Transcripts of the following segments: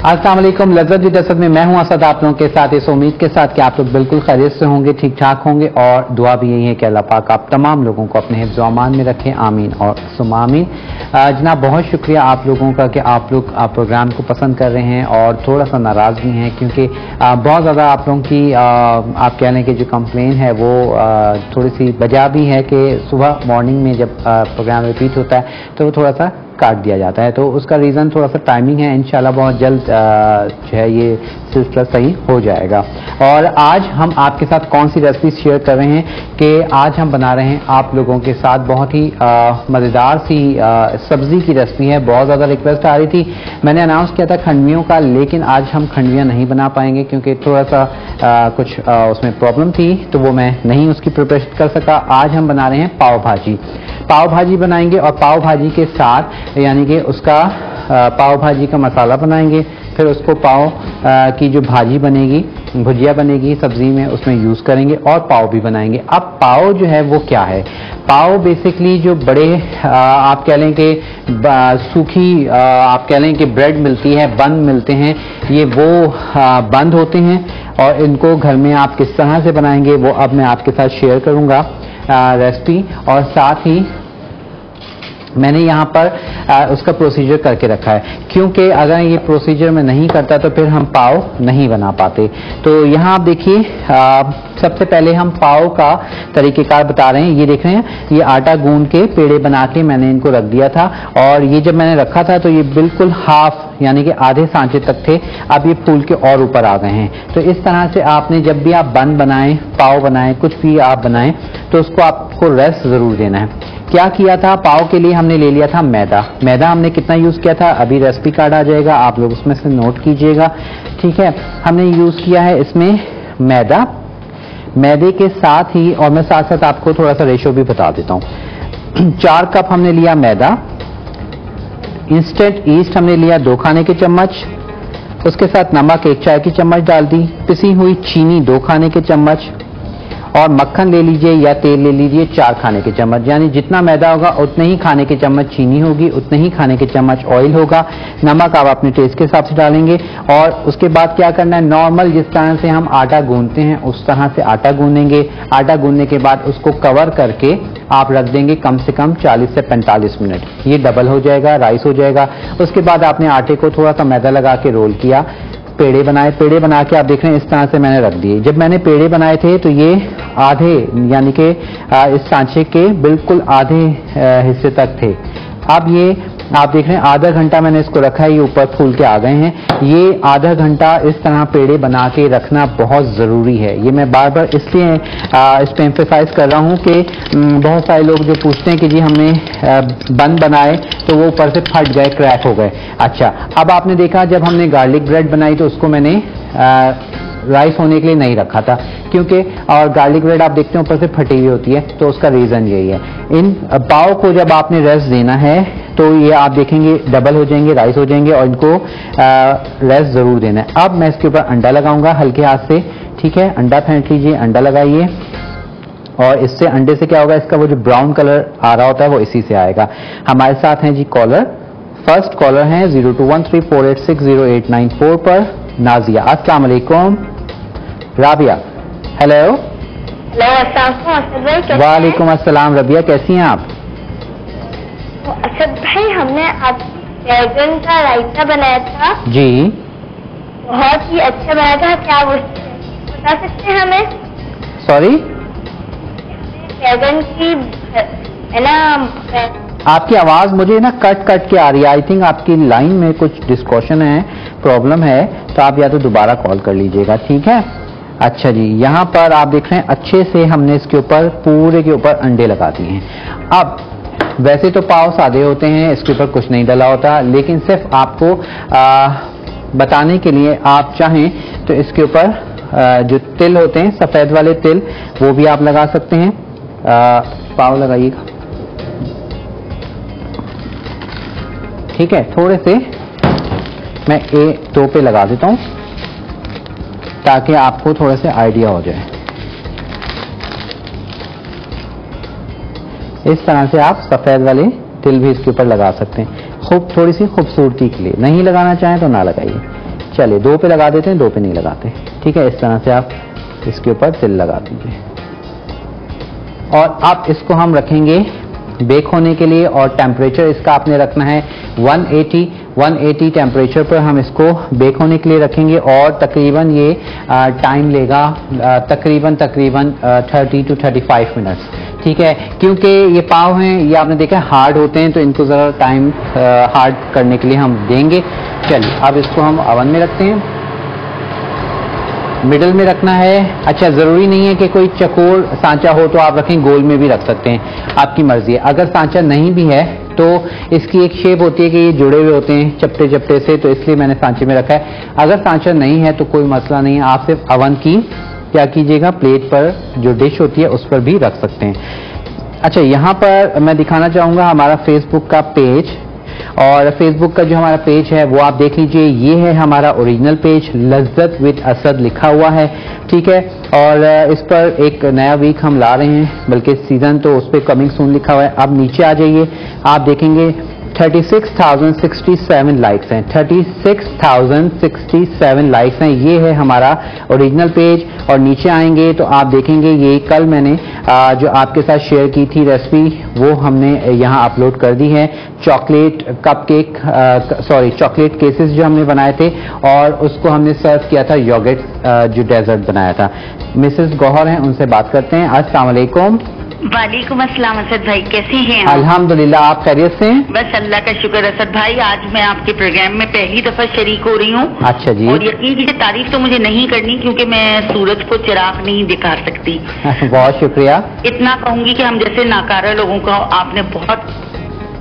अस्सलाम वालेकुम। लज़्ज़त दी दस्तक में मैं हूं असद, आप लोगों के साथ इस उम्मीद के साथ कि आप लोग बिल्कुल खैरियत से होंगे, ठीक ठाक होंगे, और दुआ भी यही है कि अल्लाह पाक आप तमाम लोगों को अपने हिफ्ज़ व अमान में रखें, आमीन और सुम्मा आमीन। जनाब बहुत शुक्रिया आप लोगों का कि आप लोग प्रोग्राम को पसंद कर रहे हैं और थोड़ा सा नाराज़ भी हैं, क्योंकि बहुत ज़्यादा आप लोगों की आप कह लें कि जो कंप्लेन है वो थोड़ी सी वजह भी है कि सुबह मॉर्निंग में जब प्रोग्राम रिपीट होता है तो वो थोड़ा सा काट दिया जाता है, तो उसका रीज़न थोड़ा सा टाइमिंग है। इंशाल्लाह बहुत जल्द जो है ये सिलसिला सही हो जाएगा। और आज हम आपके साथ कौन सी रेसिपी शेयर कर रहे हैं कि आज हम बना रहे हैं आप लोगों के साथ बहुत ही मज़ेदार सी सब्ज़ी की रेसिपी है। बहुत ज़्यादा रिक्वेस्ट आ रही थी, मैंने अनाउंस किया था खंडवियों का, लेकिन आज हम खंडवियाँ नहीं बना पाएंगे क्योंकि थोड़ा सा कुछ उसमें प्रॉब्लम थी, तो वो मैं नहीं उसकी प्रिपरेशन कर सका। आज हम बना रहे हैं पाव भाजी। पाव भाजी बनाएंगे और पाव भाजी के साथ यानी कि उसका पाव भाजी का मसाला बनाएंगे, फिर उसको पाव की जो भाजी बनेगी, भुजिया बनेगी सब्जी में, उसमें यूज़ करेंगे और पाव भी बनाएंगे। अब पाव जो है वो क्या है? पाव बेसिकली जो बड़े आप कह लें कि सूखी आप कह लें कि ब्रेड मिलती है, बन मिलते हैं, ये वो बंद होते हैं और इनको घर में आप किस तरह से बनाएंगे वो अब मैं आपके साथ शेयर करूँगा रेसिपी। और साथ ही मैंने यहाँ पर उसका प्रोसीजर करके रखा है, क्योंकि अगर ये प्रोसीजर मैं नहीं करता तो फिर हम पाव नहीं बना पाते। तो यहाँ आप देखिए, सबसे पहले हम पाव का तरीक़ेकार बता रहे हैं। ये देख रहे हैं, ये आटा गूंद के पेड़े बना के मैंने इनको रख दिया था, और ये जब मैंने रखा था तो ये बिल्कुल हाफ यानी कि आधे सांचे तक थे। अब ये फूल के और ऊपर आ गए हैं। तो इस तरह से आपने जब भी आप बन बनाएं, पाव बनाएं, कुछ भी आप बनाएं, तो उसको आपको रेस्ट ज़रूर देना है। क्या किया था, पाव के लिए हमने ले लिया था मैदा। मैदा हमने कितना यूज़ किया था अभी रेसिपी कार्ड आ जाएगा, आप लोग उसमें से नोट कीजिएगा, ठीक है। हमने यूज़ किया है इसमें मैदा। मैदे के साथ ही, और मैं साथ साथ आपको थोड़ा सा रेशो भी बता देता हूँ, 4 कप हमने लिया मैदा। इंस्टेंट ईस्ट हमने लिया 2 खाने के चम्मच, उसके साथ नमक 1 चाय की चम्मच डाल दी, पिसी हुई चीनी 2 खाने के चम्मच, और मक्खन ले लीजिए या तेल ले लीजिए 4 खाने के चम्मच। यानी जितना मैदा होगा उतने ही खाने के चम्मच चीनी होगी, उतने ही खाने के चम्मच ऑयल होगा। नमक आप अपने टेस्ट के हिसाब से डालेंगे। और उसके बाद क्या करना है, नॉर्मल जिस तरह से हम आटा गूंदते हैं उस तरह से आटा गूंदेंगे। आटा गूंदने के बाद उसको कवर करके आप रख देंगे कम से कम 40 से 45 मिनट। ये डबल हो जाएगा, राइस हो जाएगा। उसके बाद आपने आटे को थोड़ा सा मैदा लगा के रोल किया, पेड़े बनाए। पेड़े बना के आप देख रहे हैं इस तरह से मैंने रख दिए। जब मैंने पेड़े बनाए थे तो ये आधे यानी कि इस सांचे के बिल्कुल आधे हिस्से तक थे। अब ये आप देख रहे हैं आधा घंटा मैंने इसको रखा है, ये ऊपर फूल के आ गए हैं। ये आधा घंटा इस तरह पेड़े बना के रखना बहुत ज़रूरी है। ये मैं बार बार इसलिए इस पर एम्फेसाइज कर रहा हूँ कि बहुत सारे लोग जो पूछते हैं कि जी हमने बन बनाए तो वो ऊपर से फट गए, क्रैक हो गए। अच्छा, अब आपने देखा जब हमने गार्लिक ब्रेड बनाई तो उसको मैंने राइस होने के लिए नहीं रखा था, क्योंकि और गार्लिक ब्रेड आप देखते हैं ऊपर से फटी हुई होती है, तो उसका रीज़न यही है। इन पाव को जब आपने रेस्ट देना है तो ये आप देखेंगे डबल हो जाएंगे, राइस हो जाएंगे, और इनको रेस्ट ज़रूर देना है। अब मैं इसके ऊपर अंडा लगाऊंगा हल्के हाथ से, ठीक है। अंडा फेंट लीजिए, अंडा लगाइए, और इससे अंडे से क्या होगा, इसका वो जो ब्राउन कलर आ रहा होता है वो इसी से आएगा। हमारे साथ हैं जी कॉलर, फर्स्ट कॉलर हैं 0213486089 पर नाजिया। अस्सलाम वालेकुम। राबिया, हेलो। वालेकुम अस्सलाम। रबिया कैसी हैं आप? असद भाई, हमने आप बैगन का रायता बनाया था जी, बहुत ही अच्छा बनाया था। क्या आप बता सकते हैं हमें? सॉरी, बैगन की है ना, आपकी आवाज मुझे ना कट कट के आ रही है। आई थिंक आपकी लाइन में कुछ डिस्कशन है, प्रॉब्लम है, तो आप या तो दोबारा कॉल कर लीजिएगा, ठीक है। अच्छा जी, यहाँ पर आप देख रहे हैं अच्छे से हमने इसके ऊपर पूरे के ऊपर अंडे लगा दिए हैं। अब वैसे तो पाव सादे होते हैं, इसके ऊपर कुछ नहीं डला होता, लेकिन सिर्फ आपको बताने के लिए आप चाहें तो इसके ऊपर जो तिल होते हैं, सफ़ेद वाले तिल, वो भी आप लगा सकते हैं। पाव लगाइएगा, ठीक है। थोड़े से मैं 2 पे लगा देता हूं ताकि आपको थोड़ा सा आइडिया हो जाए। इस तरह से आप सफेद वाले तिल भी इसके ऊपर लगा सकते हैं, खूब थोड़ी सी खूबसूरती के लिए। नहीं लगाना चाहें तो ना लगाइए, चलिए 2 पे लगा देते हैं, 2 पे नहीं लगाते, ठीक है। इस तरह से आप इसके ऊपर तिल लगा दीजिए और अब इसको हम रखेंगे बेक होने के लिए। और टेम्परेचर इसका आपने रखना है 180 टेम्परेचर पर हम इसको बेक होने के लिए रखेंगे और तकरीबन ये टाइम लेगा तकरीबन 30 to 35 मिनट्स, ठीक है। क्योंकि ये पाव हैं, ये आपने देखा हार्ड होते हैं, तो इनको ज़रा टाइम हार्ड करने के लिए हम देंगे। चलिए अब इसको हम ओवन में रखते हैं, मिडल में रखना है। अच्छा, ज़रूरी नहीं है कि कोई चकोर सांचा हो तो आप रखें, गोल में भी रख सकते हैं, आपकी मर्जी है। अगर सांचा नहीं भी है तो इसकी एक शेप होती है कि ये जुड़े हुए होते हैं चपटे चपटे से, तो इसलिए मैंने सांचे में रखा है। अगर सांचा नहीं है तो कोई मसला नहीं है, आप सिर्फ ओवन की क्या कीजिएगा, प्लेट पर जो डिश होती है उस पर भी रख सकते हैं। अच्छा, यहाँ पर मैं दिखाना चाहूँगा हमारा फेसबुक का पेज, और फेसबुक का जो हमारा पेज है वो आप देख लीजिए। ये है हमारा ओरिजिनल पेज, लज्जत विद असद लिखा हुआ है, ठीक है। और इस पर एक नया वीक हम ला रहे हैं, बल्कि सीजन, तो उस पर कमिंग सून लिखा हुआ है। अब नीचे आ जाइए, आप देखेंगे 36,067 लाइक्स हैं, 36,067 लाइक्स हैं। ये है हमारा ओरिजिनल पेज। और नीचे आएंगे तो आप देखेंगे ये कल मैंने जो आपके साथ शेयर की थी रेसिपी, वो हमने यहाँ अपलोड कर दी है। चॉकलेट कपकेक, चॉकलेट केसेस जो हमने बनाए थे, और उसको हमने सर्व किया था योगर्ट जो डेजर्ट बनाया था। मिसेस गौहर हैं, उनसे बात करते हैं। अस्सलाम वालेकुम। वालेकुम अस्सलाम असद भाई, कैसी हैं आप? अल्हम्दुलिल्लाह, आप खैरियत से हैं? बस अल्लाह का शुक्र। असद भाई, आज मैं आपके प्रोग्राम में पहली दफा शरीक हो रही हूँ। अच्छा जी। और यकीन कीजिए, तारीफ तो मुझे नहीं करनी क्योंकि मैं सूरज को चिराग नहीं दिखा सकती। बहुत शुक्रिया। इतना कहूंगी कि हम जैसे नाकारा लोगों को आपने बहुत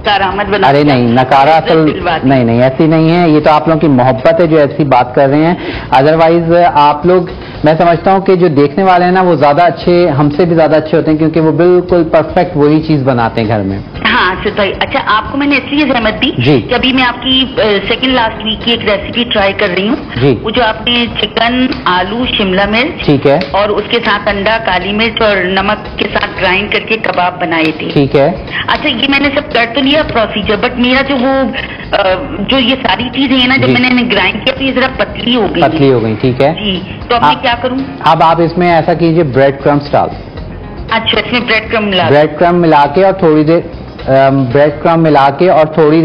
कारामद बना। अरे नहीं, नकारा असल नहीं, ऐसी नहीं है। ये तो आप लोगों की मोहब्बत है जो ऐसी बात कर रहे हैं। अदरवाइज आप लोग, मैं समझता हूँ कि जो देखने वाले हैं ना, वो ज्यादा अच्छे, हमसे भी ज्यादा अच्छे होते हैं, क्योंकि वो बिल्कुल परफेक्ट वही चीज बनाते हैं घर में। हाँ असद भाई, अच्छा आपको मैंने इसलिए जहमत दी कि अभी मैं आपकी सेकंड लास्ट वीक की एक रेसिपी ट्राई कर रही हूँ। वो जो आपने चिकन, आलू, शिमला मिर्च, ठीक है, और उसके साथ अंडा, काली मिर्च और नमक के साथ ग्राइंड करके कबाब बनाए थे, ठीक है। अच्छा, ये मैंने सब कर तो लिया प्रोसीजर, बट मेरा जो वो जो ये सारी चीजें है ना, जब मैंने ग्राइंड किया तो ये जरा पतली हो गई, ठीक है जी। तो अब मैं क्या करूँ? अब आप इसमें ऐसा कीजिए, ब्रेड क्रम्स डाल। अच्छा, इसमें ब्रेड क्रम मिला के और थोड़ी देर